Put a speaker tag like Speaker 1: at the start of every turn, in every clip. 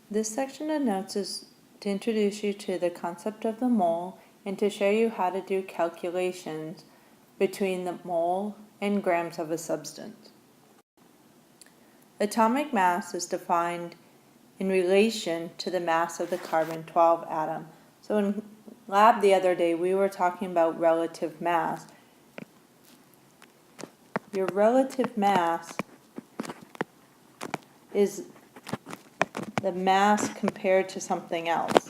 Speaker 1: This section of notes is to introduce you to the concept of the mole and to show you how to do calculations between the mole and grams of a substance. Atomic mass is defined in relation to the mass of the carbon-12 atom. So in lab the other day we were talking about relative mass. Your relative mass is the mass compared to something else.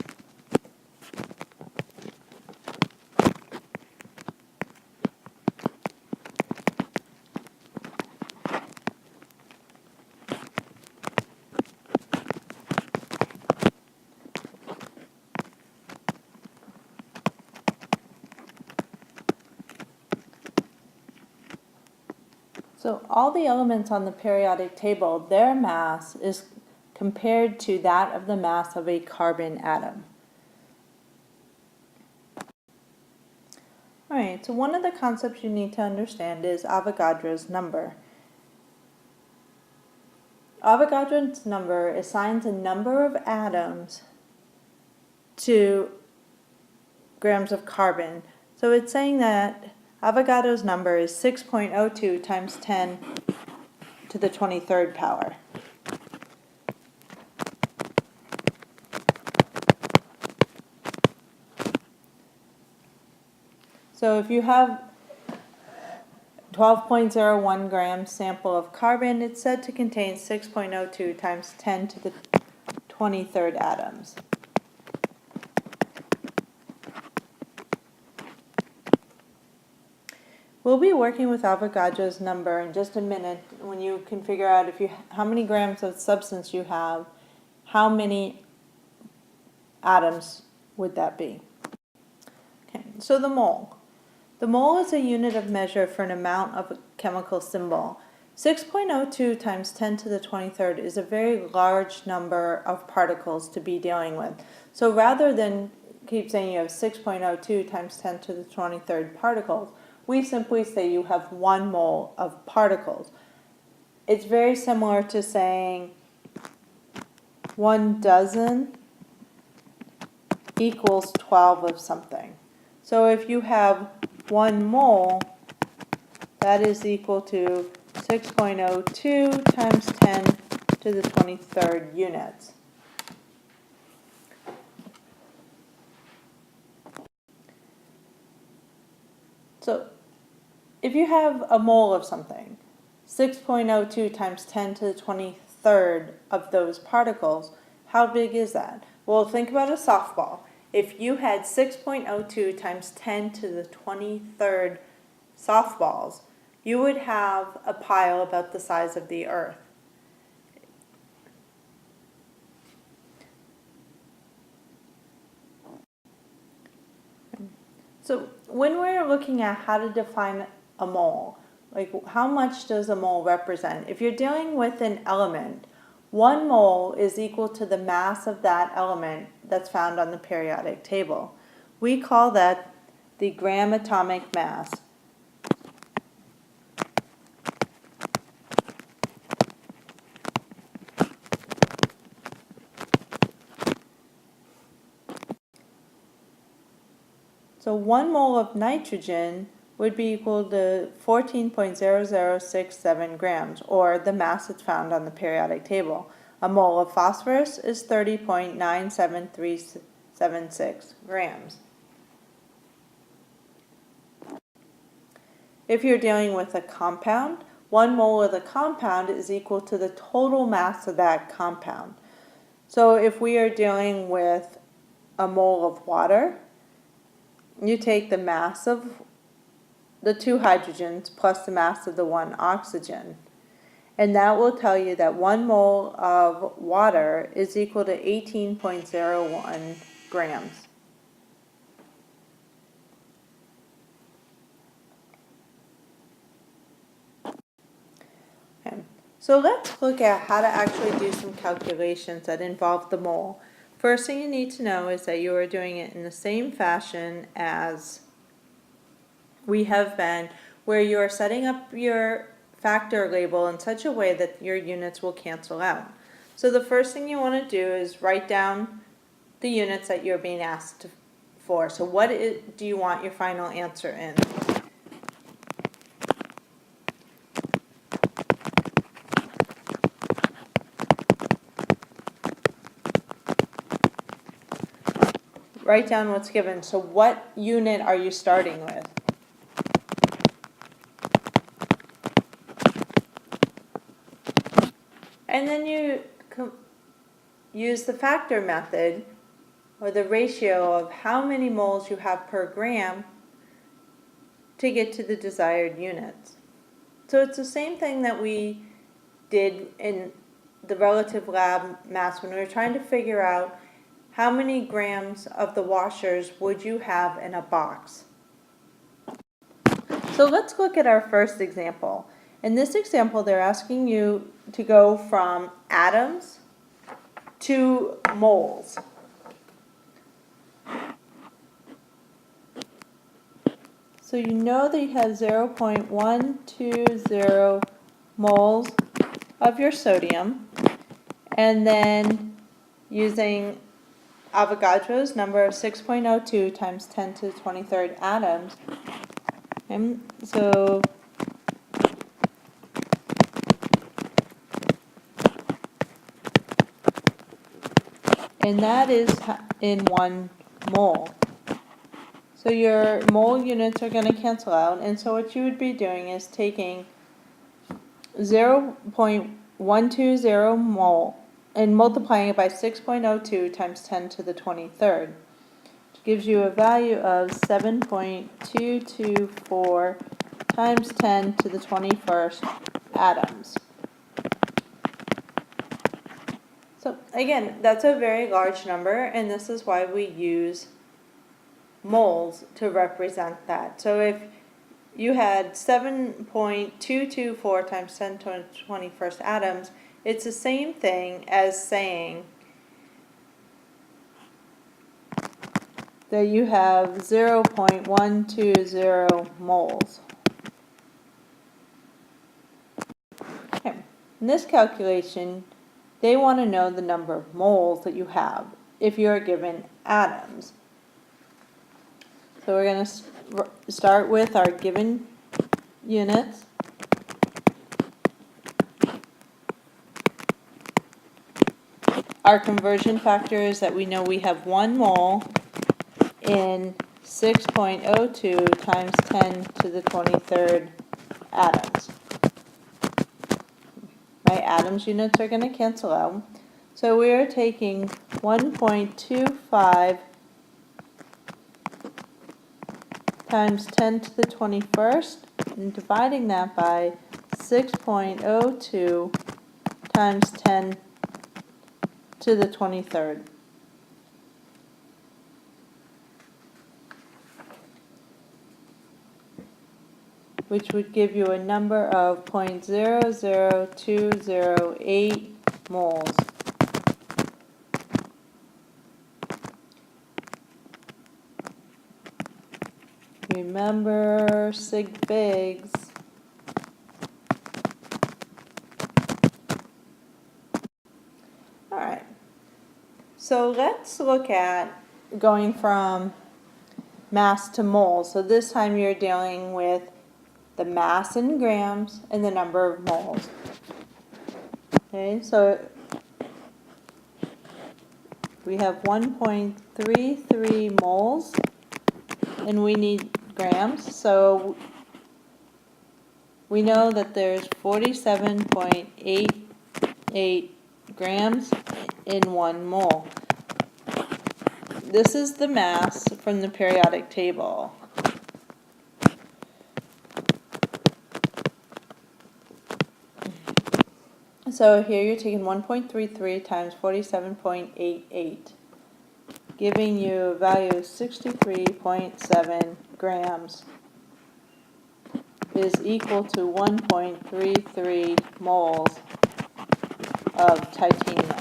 Speaker 1: So all the elements on the periodic table, their mass is compared to that of the mass of a carbon atom. Alright, so one of the concepts you need to understand is Avogadro's number. Avogadro's number assigns a number of atoms to grams of carbon. So it's saying that Avogadro's number is 6.02 times 10 to the 23rd power. So if you have 12.01 grams sample of carbon, it's said to contain 6.02 times 10 to the 23rd atoms. We'll be working with Avogadro's number in just a minute when you can figure out how many grams of substance you have, how many atoms would that be. Okay, so the mole. The mole is a unit of measure for an amount of a chemical symbol. 6.02 times 10 to the 23rd is a very large number of particles to be dealing with. So rather than keep saying you have 6.02 times 10 to the 23rd particles, we simply say you have 1 mole of particles. It's very similar to saying 1 dozen equals 12 of something. So if you have 1 mole, that is equal to 6.02 times 10 to the 23rd units. So if you have a mole of something, 6.02 times 10 to the 23rd of those particles, how big is that? Well, think about a softball. If you had 6.02 times 10 to the 23rd softballs, you would have a pile about the size of the Earth. So when we're looking at how to define a mole, like how much does a mole represent? If you're dealing with an element, 1 mole is equal to the mass of that element that's found on the periodic table. We call that the gram atomic mass. So 1 mole of nitrogen would be equal to 14.0067 grams, or the mass that's found on the periodic table. A mole of phosphorus is 30.97376 grams. If you're dealing with a compound, 1 mole of the compound is equal to the total mass of that compound. So if we are dealing with a mole of water, you take the mass of the 2 hydrogens plus the mass of the 1 oxygen. And that will tell you that 1 mole of water is equal to 18.01 grams. Okay. So let's look at how to actually do some calculations that involve the mole. First thing you need to know is that you are doing it in the same fashion as we have been, where you are setting up your factor label in such a way that your units will cancel out. So the first thing you want to do is write down the units that you're being asked for. So what do you want your final answer in? Write down what's given. So what unit are you starting with? And then you use the factor method, or the ratio of how many moles you have per gram to get to the desired units. So it's the same thing that we did in the relative lab mass when we were trying to figure out how many grams of the washers would you have in a box. So let's look at our first example. In this example, they're asking you to go from atoms to moles. So you know that you have 0.120 moles of your sodium, and then using Avogadro's number of 6.02 times 10 to the 23rd atoms. And so and that is in 1 mole. So your mole units are going to cancel out, and so what you would be doing is taking 0.120 mole and multiplying it by 6.02 times 10 to the 23rd. Which gives you a value of 7.224 times 10 to the 21st atoms. So again, that's a very large number, and this is why we use moles to represent that. So if you had 7.224 times 10 to the 21st atoms, it's the same thing as saying that you have 0.120 moles. Okay. In this calculation, they want to know the number of moles that you have if you're given atoms. So we're going to start with our given units. Our conversion factor is that we know we have 1 mole in 6.02 times 10 to the 23rd atoms. My atoms units are going to cancel out. So we are taking 1.25 times 10 to the 21st and dividing that by 6.02 times 10 to the 23rd. Which would give you a number of 0.00208 moles. Remember sig figs. All right. So let's look at going from mass to moles. So this time you're dealing with the mass in grams and the number of moles. Okay, so we have 1.33 moles and we need grams. So we know that there's 47.88 grams in 1 mole. This is the mass from the periodic table. So here you're taking 1.33 times 47.88, giving you a value of 63.7 grams is equal to 1.33 moles of titanium.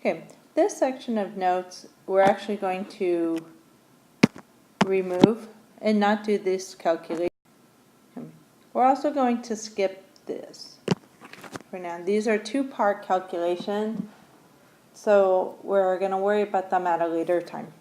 Speaker 1: Okay, this section of notes we're actually going to remove and not do this calculation. We're also going to skip this for now. These are two-part calculations, so we're going to worry about them at a later time.